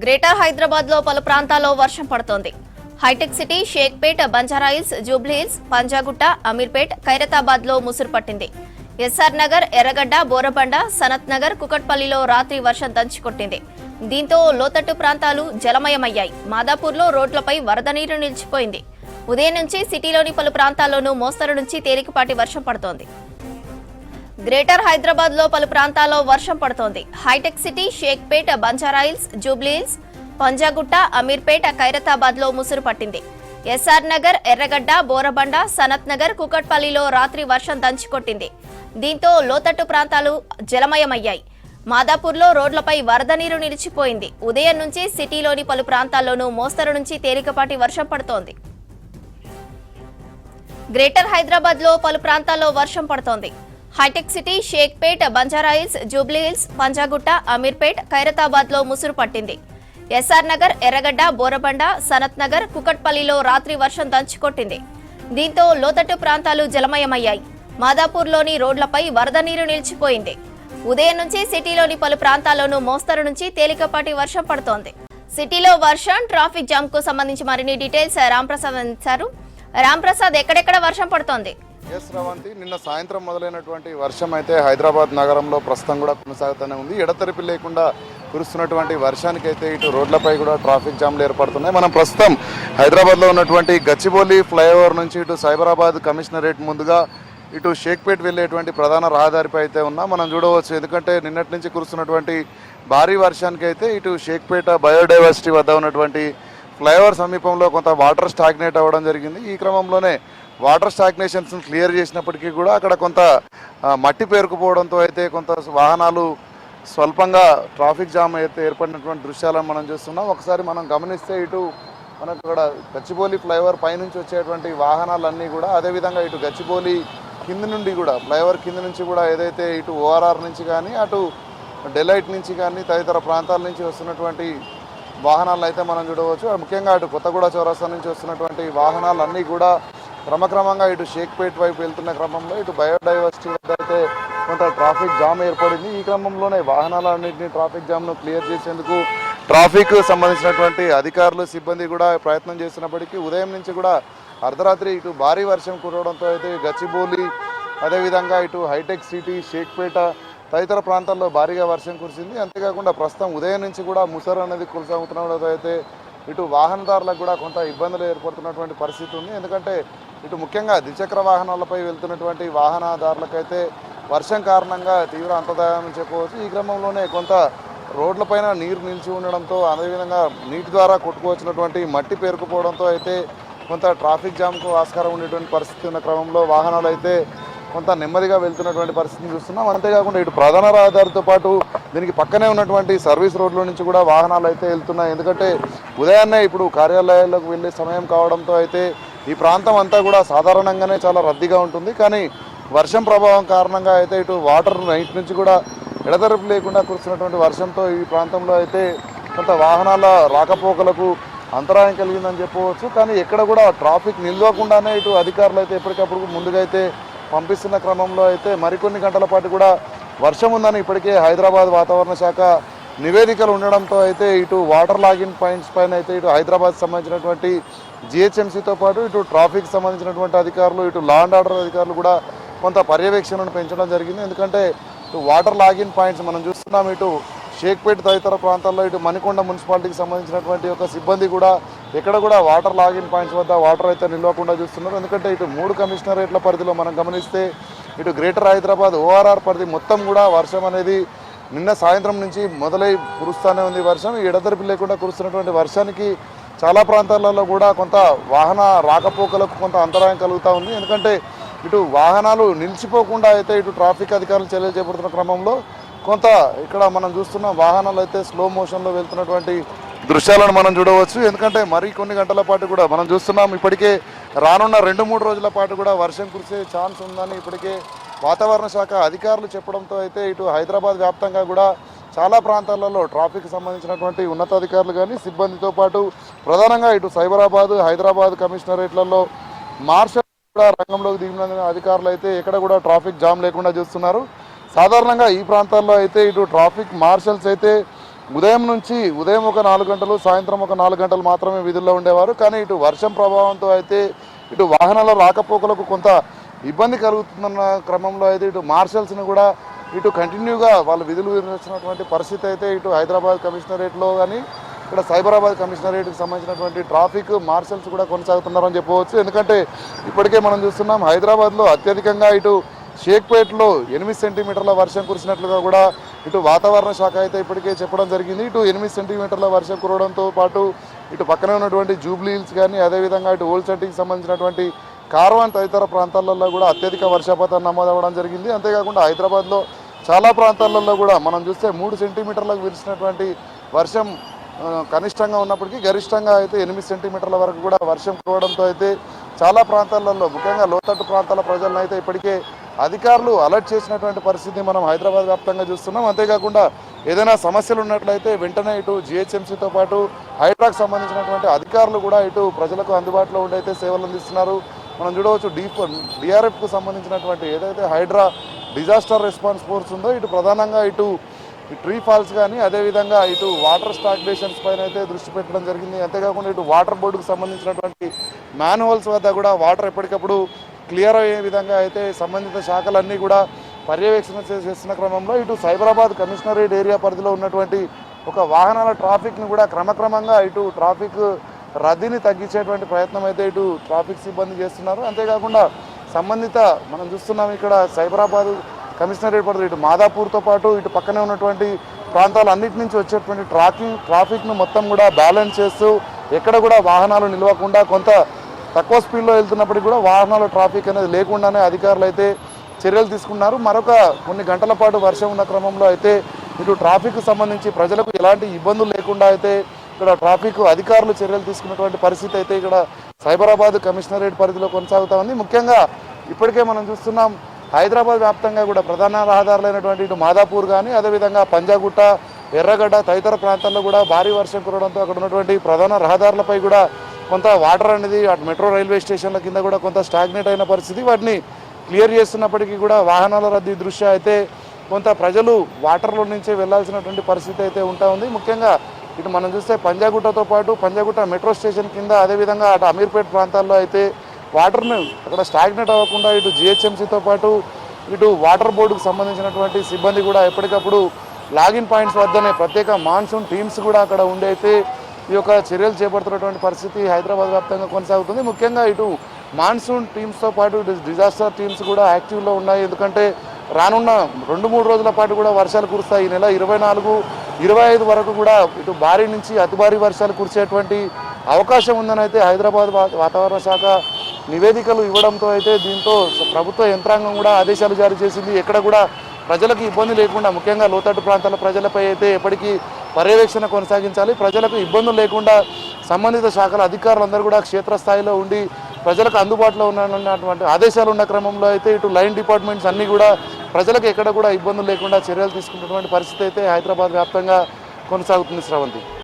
Greater Hyderabad లో పలు ప్రాంతాల్లో వర్షం పడుతోంది. హైటెక్ సిటీ, షేక్పేట్, బంజారాహిల్స్, జూబ్లీహిల్స్, పంజాగుట్ట, అమీర్పేట్, ఖైరతాబాద్ లో ముసురు పట్టింది. ఎస్ఆర్ నగర్, ఎర్రగడ్డ, బోరబండ, సనత్ నగర్, కుకట్పల్లిలో రాత్రి వర్షం దంచుకొట్టింది. దీంతో లోతట్టు ప్రాంతాలు జలమయమయ్యాయి. మాదాపూర్లో రోడ్లపై వరద నీరు నిలిచిపోయింది. ఉదయం నుంచి సిటీలోని పలు ప్రాంతాల్లోనూ మోస్తరు నుంచి తేలికపాటి వర్షం పడుతోంది. గ్రేటర్ హైదరాబాద్ లో పలు ప్రాంతాల్లో వర్షం పడుతోంది. హైటెక్ సిటీ, షేక్పేట్, బంజారాహిల్స్, జూబ్లీహిల్స్, పంజాగుట్ట, అమీర్పేట్, ఖైరతాబాద్ లో ముసురు పట్టింది. ఎస్ఆర్ నగర్, ఎర్రగడ్డ, బోరబండ, సనత్ నగర్, కుకట్పల్లిలో రాత్రి వర్షం దంచుకొట్టింది. దీంతో లోతట్టు ప్రాంతాలు జలమయమయ్యాయి. మాదాపూర్లో రోడ్లపై వరద నీరు నిలిచిపోయింది. ఉదయం నుంచి సిటీలోని పలు ప్రాంతాల్లోనూ మోస్తరు నుంచి తేలికపాటి వర్షం పడుతోంది. గ్రేటర్ హైదరాబాద్ లో పలు ప్రాంతాల్లో వర్షం పడుతోంది. హైటెక్ సిటీ, షేక్పేట్, బంజారాహిల్స్, జూబ్లీహిల్స్, పంజాగుట్ట, అమీర్పేట్, ఖైరతాబాద్ లో ముసురు పట్టింది. ఎస్ఆర్ నగర్, ఎర్రగడ్డ, బోరబండ, సనత్ నగర్, కుకట్పల్లిలో రాత్రి వర్షం దంచుకొట్టింది. దీంతో లోతట్టు ప్రాంతాలు జలమయమయ్యాయి. మాదాపూర్లోని రోడ్లపై వరద నీరు నిలిచిపోయింది. ఉదయం నుంచి సిటీలోని పలు ప్రాంతాల్లోనూ మోస్తరు నుంచి తేలికపాటి వర్షం పడుతోంది. సిటీలో వర్షం, ట్రాఫిక్ జామ్ కు సంబంధించి మరిన్ని డీటెయిల్స్ రాంప్రసాద్ అందించారు. రాంప్రసాద్, ఎక్కడెక్కడ వర్షం పడుతోంది? రవంతి, నిన్న సాయంత్రం మొదలైనటువంటి వర్షం అయితే హైదరాబాద్ నగరంలో ప్రస్తుతం కూడా కొనసాగుతూనే ఉంది. ఎడతెరిపి లేకుండా కురుస్తున్నటువంటి వర్షానికి అయితే ఇటు రోడ్లపై కూడా ట్రాఫిక్ జామ్లు ఏర్పడుతున్నాయి. మనం ప్రస్తుతం హైదరాబాద్లో ఉన్నటువంటి గచ్చిబౌలి ఫ్లైఓవర్ నుంచి ఇటు సైబరాబాద్ కమిషనరేట్ ముందుగా ఇటు షేక్పేట్ వెళ్ళేటువంటి ప్రధాన రహదారిపై అయితే ఉన్నాం. మనం చూడవచ్చు, ఎందుకంటే నిన్నటి నుంచి కురుస్తున్నటువంటి భారీ వర్షానికి అయితే ఇటు షేక్పేట బయోడైవర్సిటీ వద్ద ఉన్నటువంటి ఫ్లైఓవర్ సమీపంలో కొంత వాటర్ స్టాగ్నేట్ అవ్వడం జరిగింది. ఈ క్రమంలోనే వాటర్ స్టాగ్నేషన్స్ క్లియర్ చేసినప్పటికీ కూడా అక్కడ కొంత మట్టి పేరుకుపోవడంతో అయితే కొంత వాహనాలు స్వల్పంగా ట్రాఫిక్ జామ్ అయితే ఏర్పడినటువంటి దృశ్యాలను మనం చూస్తున్నాం. ఒకసారి మనం గమనిస్తే ఇటు మనకు ఇక్కడ గచ్చిబౌలి ఫ్లైఓవర్ పైనుంచి వచ్చేటువంటి వాహనాలన్నీ కూడా, అదేవిధంగా ఇటు గచ్చిబౌలి కింద నుండి కూడా, ఫ్లైఓవర్ కింద నుంచి కూడా ఏదైతే ఇటు ఓఆర్ఆర్ నుంచి కానీ అటు డెలైట్ నుంచి కానీ తదితర ప్రాంతాల నుంచి వస్తున్నటువంటి వాహనాలు అయితే మనం చూడవచ్చు. ముఖ్యంగా అటు కొత్తగూడ చౌరస్తా నుంచి వస్తున్నటువంటి వాహనాలన్నీ కూడా క్రమక్రమంగా ఇటు షేక్పేట్ వైపు వెళ్తున్న క్రమంలో ఇటు బయోడైవర్సిటీ వద్ద అయితే కొంత ట్రాఫిక్ జామ్ ఏర్పడింది. ఈ క్రమంలోనే వాహనాలన్నింటినీ ట్రాఫిక్ జామ్ను క్లియర్ చేసేందుకు ట్రాఫిక్ సంబంధించినటువంటి అధికారులు, సిబ్బంది కూడా ప్రయత్నం చేస్తున్నప్పటికీ ఉదయం నుంచి కూడా అర్ధరాత్రి ఇటు భారీ వర్షం కురవడంతో అయితే గచ్చిబౌలి, అదేవిధంగా ఇటు హైటెక్ సిటీ, షేక్పేట తదితర ప్రాంతాల్లో భారీగా వర్షం కురిసింది. అంతేకాకుండా ప్రస్తుతం ఉదయం నుంచి కూడా ముసరు అనేది కొనసాగుతున్నతో అయితే ఇటు వాహనదారులకు కూడా కొంత ఇబ్బందులు ఏర్పడుతున్నటువంటి పరిస్థితి ఉంది. ఎందుకంటే ఇటు ముఖ్యంగా ద్విచక్ర వాహనాలపై వెళ్తున్నటువంటి వాహనదారులకైతే వర్షం కారణంగా తీవ్ర అంతరాయం చెప్పవచ్చు. ఈ క్రమంలోనే కొంత రోడ్లపైన నీరు నిలిచి ఉండడంతో, అదేవిధంగా నీటి ద్వారా కొట్టుకోవచ్చినటువంటి మట్టి పేరుకుపోవడంతో అయితే కొంత ట్రాఫిక్ జామ్కు ఆస్కారం ఉండేటువంటి పరిస్థితి ఉన్న క్రమంలో వాహనాలు అయితే కొంత నెమ్మదిగా వెళ్తున్నటువంటి పరిస్థితిని చూస్తున్నాం. అంతేకాకుండా ఇటు ప్రధాన రహదారితో పాటు దీనికి పక్కనే ఉన్నటువంటి సర్వీస్ రోడ్ల నుంచి కూడా వాహనాలు అయితే వెళ్తున్నాయి. ఎందుకంటే ఉదయాన్నే ఇప్పుడు కార్యాలయాలకు వెళ్ళే సమయం కావడంతో అయితే ఈ ప్రాంతం అంతా కూడా సాధారణంగానే చాలా రద్దీగా ఉంటుంది. కానీ వర్షం ప్రభావం కారణంగా అయితే ఇటు వాటర్ నైట్ నుంచి కూడా ఎడతెరిపి లేకుండా కురుస్తున్నటువంటి వర్షంతో ఈ ప్రాంతంలో అయితే కొంత వాహనాల రాకపోకలకు అంతరాయం కలిగిందని చెప్పవచ్చు. కానీ ఎక్కడ కూడా ట్రాఫిక్ నిలవకుండానే ఇటు అధికారులు అయితే ఎప్పటికప్పుడు ముందుగా అయితే పంపిస్తున్న క్రమంలో అయితే మరికొన్ని గంటల పాటు కూడా వర్షం ఉందని ఇప్పటికే హైదరాబాద్ వాతావరణ శాఖ నివేదికలు ఉండడంతో అయితే ఇటు వాటర్ లాగిన్ పాయింట్స్ పైన అయితే ఇటు హైదరాబాద్ సంబంధించినటువంటి జిహెచ్ఎంసీతో పాటు ఇటు ట్రాఫిక్ సంబంధించినటువంటి అధికారులు, ఇటు లా అండ్ ఆర్డర్ అధికారులు కూడా కొంత పర్యవేక్షణను పెంచడం జరిగింది. ఎందుకంటే ఇటు వాటర్ లాగిన్ పాయింట్స్ మనం చూస్తున్నాం. ఇటు షేక్పేట్ తదితర ప్రాంతాల్లో ఇటు మణికొండ మున్సిపాలిటీకి సంబంధించినటువంటి ఒక సిబ్బంది కూడా ఎక్కడ కూడా వాటర్ లాగిన్ పాయింట్స్ వద్ద వాటర్ అయితే నిలవకుండా చూస్తున్నారు. ఎందుకంటే ఇటు 3 కమిషనరేట్ల పరిధిలో మనం గమనిస్తే ఇటు గ్రేటర్ హైదరాబాద్ ఓఆర్ఆర్ పరిధి మొత్తం కూడా వర్షం అనేది నిన్న సాయంత్రం నుంచి మొదలై కురుస్తూనే ఉంది. వర్షం ఈ ఎడతెరిపి లేకుండా కురుస్తున్నటువంటి వర్షానికి చాలా ప్రాంతాలలో కూడా కొంత వాహన రాకపోకలకు కొంత అంతరాయం కలుగుతూ ఉంది. ఎందుకంటే ఇటు వాహనాలు నిలిచిపోకుండా అయితే ఇటు ట్రాఫిక్ అధికారులు చర్యలు చేపడుతున్న క్రమంలో కొంత ఇక్కడ మనం చూస్తున్న వాహనాలు అయితే స్లో మోషన్లో వెళ్తున్నటువంటి దృశ్యాలను మనం చూడవచ్చు. ఎందుకంటే మరి కొన్ని గంటల పాటు కూడా మనం చూస్తున్నాం, ఇప్పటికే రానున్న 2-3 రోజుల పాటు కూడా వర్షం కురిసే ఛాన్స్ ఉందని ఇప్పటికే వాతావరణ శాఖ అధికారులు చెప్పడంతో అయితే ఇటు హైదరాబాద్ వ్యాప్తంగా కూడా చాలా ప్రాంతాలలో ట్రాఫిక్ సంబంధించినటువంటి ఉన్నతాధికారులు కానీ సిబ్బందితో పాటు ప్రధానంగా ఇటు సైబరాబాద్, హైదరాబాద్ కమిషనరేట్లలో మార్షల్ కూడా రంగంలోకి దిగిన అధికారులు అయితే ఎక్కడ కూడా ట్రాఫిక్ జామ్ లేకుండా చూస్తున్నారు. సాధారణంగా ఈ ప్రాంతాల్లో అయితే ఇటు ట్రాఫిక్ మార్షల్స్ అయితే ఉదయం ఒక 4 గంటలు, సాయంత్రం ఒక 4 గంటలు మాత్రమే విధుల్లో ఉండేవారు. కానీ ఇటు వర్షం ప్రభావంతో అయితే ఇటు వాహనాల రాకపోకలకు కొంత ఇబ్బంది కలుగుతుందన్న క్రమంలో అయితే ఇటు మార్షల్స్ని కూడా ఇటు కంటిన్యూగా వాళ్ళు విధులు నిర్వహించినటువంటి పరిస్థితి అయితే ఇటు హైదరాబాద్ కమిషనరేట్లో కానీ ఇక్కడ సైబరాబాద్ కమిషనరేట్కి సంబంధించినటువంటి ట్రాఫిక్ మార్షల్స్ కూడా కొనసాగుతున్నారని చెప్పవచ్చు. ఎందుకంటే ఇప్పటికే మనం చూస్తున్నాం హైదరాబాద్లో అత్యధికంగా ఇటు షేక్పేట్లో 8 సెంటీమీటర్ల వర్షం కురిసినట్లుగా కూడా ఇటు వాతావరణ శాఖ అయితే ఇప్పటికే చెప్పడం జరిగింది. ఇటు 8 సెంటీమీటర్ల వర్షం కురవడంతో పాటు ఇటు పక్కనే ఉన్నటువంటి జూబ్లీ హిల్స్ కానీ అదేవిధంగా ఇటు ఓల్డ్ సిటీకి సంబంధించినటువంటి కార్వాన్ తదితర ప్రాంతాలలో కూడా అత్యధిక వర్షపాతం నమోదవ్వడం జరిగింది. అంతేకాకుండా హైదరాబాద్లో చాలా ప్రాంతాలలో కూడా మనం చూస్తే 3 సెంటీమీటర్లకు విరిచినటువంటి వర్షం కనిష్టంగా ఉన్నప్పటికీ గరిష్టంగా అయితే 8 సెంటీమీటర్ల వరకు కూడా వర్షం కురవడంతో అయితే చాలా ప్రాంతాలలో ముఖ్యంగా లోతట్టు ప్రాంతాల ప్రజలను అయితే ఇప్పటికే అధికారులు అలర్ట్ చేసినటువంటి పరిస్థితి మనం హైదరాబాద్ వ్యాప్తంగా చూస్తున్నాం. అంతేకాకుండా ఏదైనా సమస్యలు ఉన్నట్లయితే వెంటనే ఇటు జిహెచ్ఎంసీతో పాటు హైడ్రాకు సంబంధించినటువంటి అధికారులు కూడా ఇటు ప్రజలకు అందుబాటులో ఉండి సేవలు అందిస్తున్నారు. మనం చూడవచ్చు డిఆర్ఎఫ్కు సంబంధించినటువంటి ఏదైతే హైడ్రా డిజాస్టర్ రెస్పాన్స్ ఫోర్స్ ఉందో ఇటు ప్రధానంగా ఇటు ట్రీ ఫాల్స్ కానీ అదేవిధంగా ఇటు వాటర్ స్టాగ్నేషన్స్ పైన అయితే దృష్టి పెట్టడం జరిగింది. అంతేకాకుండా ఇటు వాటర్ బోర్డుకు సంబంధించినటువంటి మ్యాన్ హోల్స్ వద్ద కూడా వాటర్ ఎప్పటికప్పుడు క్లియర్ అయ్యే విధంగా అయితే సంబంధిత శాఖలన్నీ కూడా పర్యవేక్షణ చేస్తున్న క్రమంలో ఇటు సైబరాబాద్ కమిషనరేట్ ఏరియా పరిధిలో ఉన్నటువంటి ఒక వాహనాల ట్రాఫిక్ని కూడా క్రమక్రమంగా ఇటు ట్రాఫిక్ రద్దీని తగ్గించేటువంటి ప్రయత్నం అయితే ఇటు ట్రాఫిక్ సిబ్బంది చేస్తున్నారు. అంతేకాకుండా సంబంధిత మనం చూస్తున్నాం ఇక్కడ సైబరాబాద్ కమిషనరేట్ పరిధిలో ఇటు మాదాపూర్తో పాటు ఇటు పక్కనే ఉన్నటువంటి ప్రాంతాలు అన్నిటి నుంచి వచ్చేటువంటి ట్రాఫిక్ను మొత్తం కూడా బ్యాలెన్స్ చేస్తూ ఎక్కడ కూడా వాహనాలు నిలవకుండా కొంత తక్కువ స్పీడ్లో వెళ్తున్నప్పటికీ కూడా వాహనాల ట్రాఫిక్ అనేది లేకుండానే అధికారులు అయితే చర్యలు తీసుకున్నారు. మరొక కొన్ని గంటల పాటు వర్షం ఉన్న క్రమంలో అయితే ఇటు ట్రాఫిక్కు సంబంధించి ప్రజలకు ఎలాంటి ఇబ్బందులు లేకుండా అయితే ఇక్కడ ట్రాఫిక్ అధికారులు చర్యలు తీసుకున్నటువంటి పరిస్థితి అయితే ఇక్కడ సైబరాబాద్ కమిషనరేట్ పరిధిలో కొనసాగుతూ ఉంది. ముఖ్యంగా ఇప్పటికే మనం చూస్తున్నాం హైదరాబాద్ వ్యాప్తంగా కూడా ప్రధాన రహదారులైనటువంటి ఇటు మాదాపూర్ కానీ అదేవిధంగా పంజాగుట్ట, ఎర్రగడ్డ తదితర ప్రాంతాల్లో కూడా భారీ వర్షం కురవడంతో అక్కడ ఉన్నటువంటి ప్రధాన రహదారులపై కూడా కొంత వాటర్ అనేది అటు మెట్రో రైల్వే స్టేషన్ల కింద కూడా కొంత స్టాగ్నేట్ అయిన పరిస్థితి. వాటిని క్లియర్ చేస్తున్నప్పటికీ కూడా వాహనాల రద్దీ దృష్ట్యా అయితే కొంత ప్రజలు వాటర్లో నుంచే వెళ్లాల్సినటువంటి పరిస్థితి అయితే ఉంటా ఉంది. ముఖ్యంగా ఇటు మనం చూస్తే పంజాగుట్టతో పాటు పంజాగుట్ట మెట్రో స్టేషన్ కింద అదేవిధంగా అటు అమీర్పేట్ ప్రాంతాల్లో అయితే వాటర్ను అక్కడ స్టాగ్నేట్ అవ్వకుండా ఇటు జిహెచ్ఎంసీతో పాటు ఇటు వాటర్ బోర్డుకు సంబంధించినటువంటి సిబ్బంది కూడా ఎప్పటికప్పుడు లాగిన్ పాయింట్స్ వద్దనే ప్రత్యేక మాన్సూన్ టీమ్స్ కూడా అక్కడ ఉండి అయితే ఈ యొక్క చర్యలు చేపడుతున్నటువంటి పరిస్థితి హైదరాబాద్ వ్యాప్తంగా కొనసాగుతుంది. ముఖ్యంగా ఇటు మాన్సూన్ టీమ్స్తో పాటు డిజాస్టర్ టీమ్స్ కూడా యాక్టివ్లో ఉన్నాయి. ఎందుకంటే రానున్న 2-3 రోజుల పాటు కూడా వర్షాలు కురుస్తాయి. ఈ నెల 24, 25 వరకు కూడా ఇటు భారీ నుంచి అతి భారీ వర్షాలు కురిసేటువంటి అవకాశం ఉందని అయితే హైదరాబాద్ వాతావరణ శాఖ నివేదికలు ఇవ్వడంతో అయితే దీంతో ప్రభుత్వ యంత్రాంగం కూడా ఆదేశాలు జారీ చేసింది. ఎక్కడ కూడా ప్రజలకు ఇబ్బంది లేకుండా ముఖ్యంగా లోతట్టు ప్రాంతాల ప్రజలపై అయితే ఎప్పటికీ పర్యవేక్షణ కొనసాగించాలి. ప్రజలకు ఇబ్బందులు లేకుండా సంబంధిత శాఖల అధికారులందరూ కూడా క్షేత్రస్థాయిలో ఉండి ప్రజలకు అందుబాటులో ఉన్నటువంటి ఆదేశాలు ఉన్న క్రమంలో అయితే ఇటు లైన్ డిపార్ట్మెంట్స్ అన్నీ కూడా ప్రజలకు ఎక్కడ కూడా ఇబ్బందులు లేకుండా చర్యలు తీసుకున్నటువంటి పరిస్థితి అయితే హైదరాబాద్ వ్యాప్తంగా కొనసాగుతుంది. శ్రవంతి.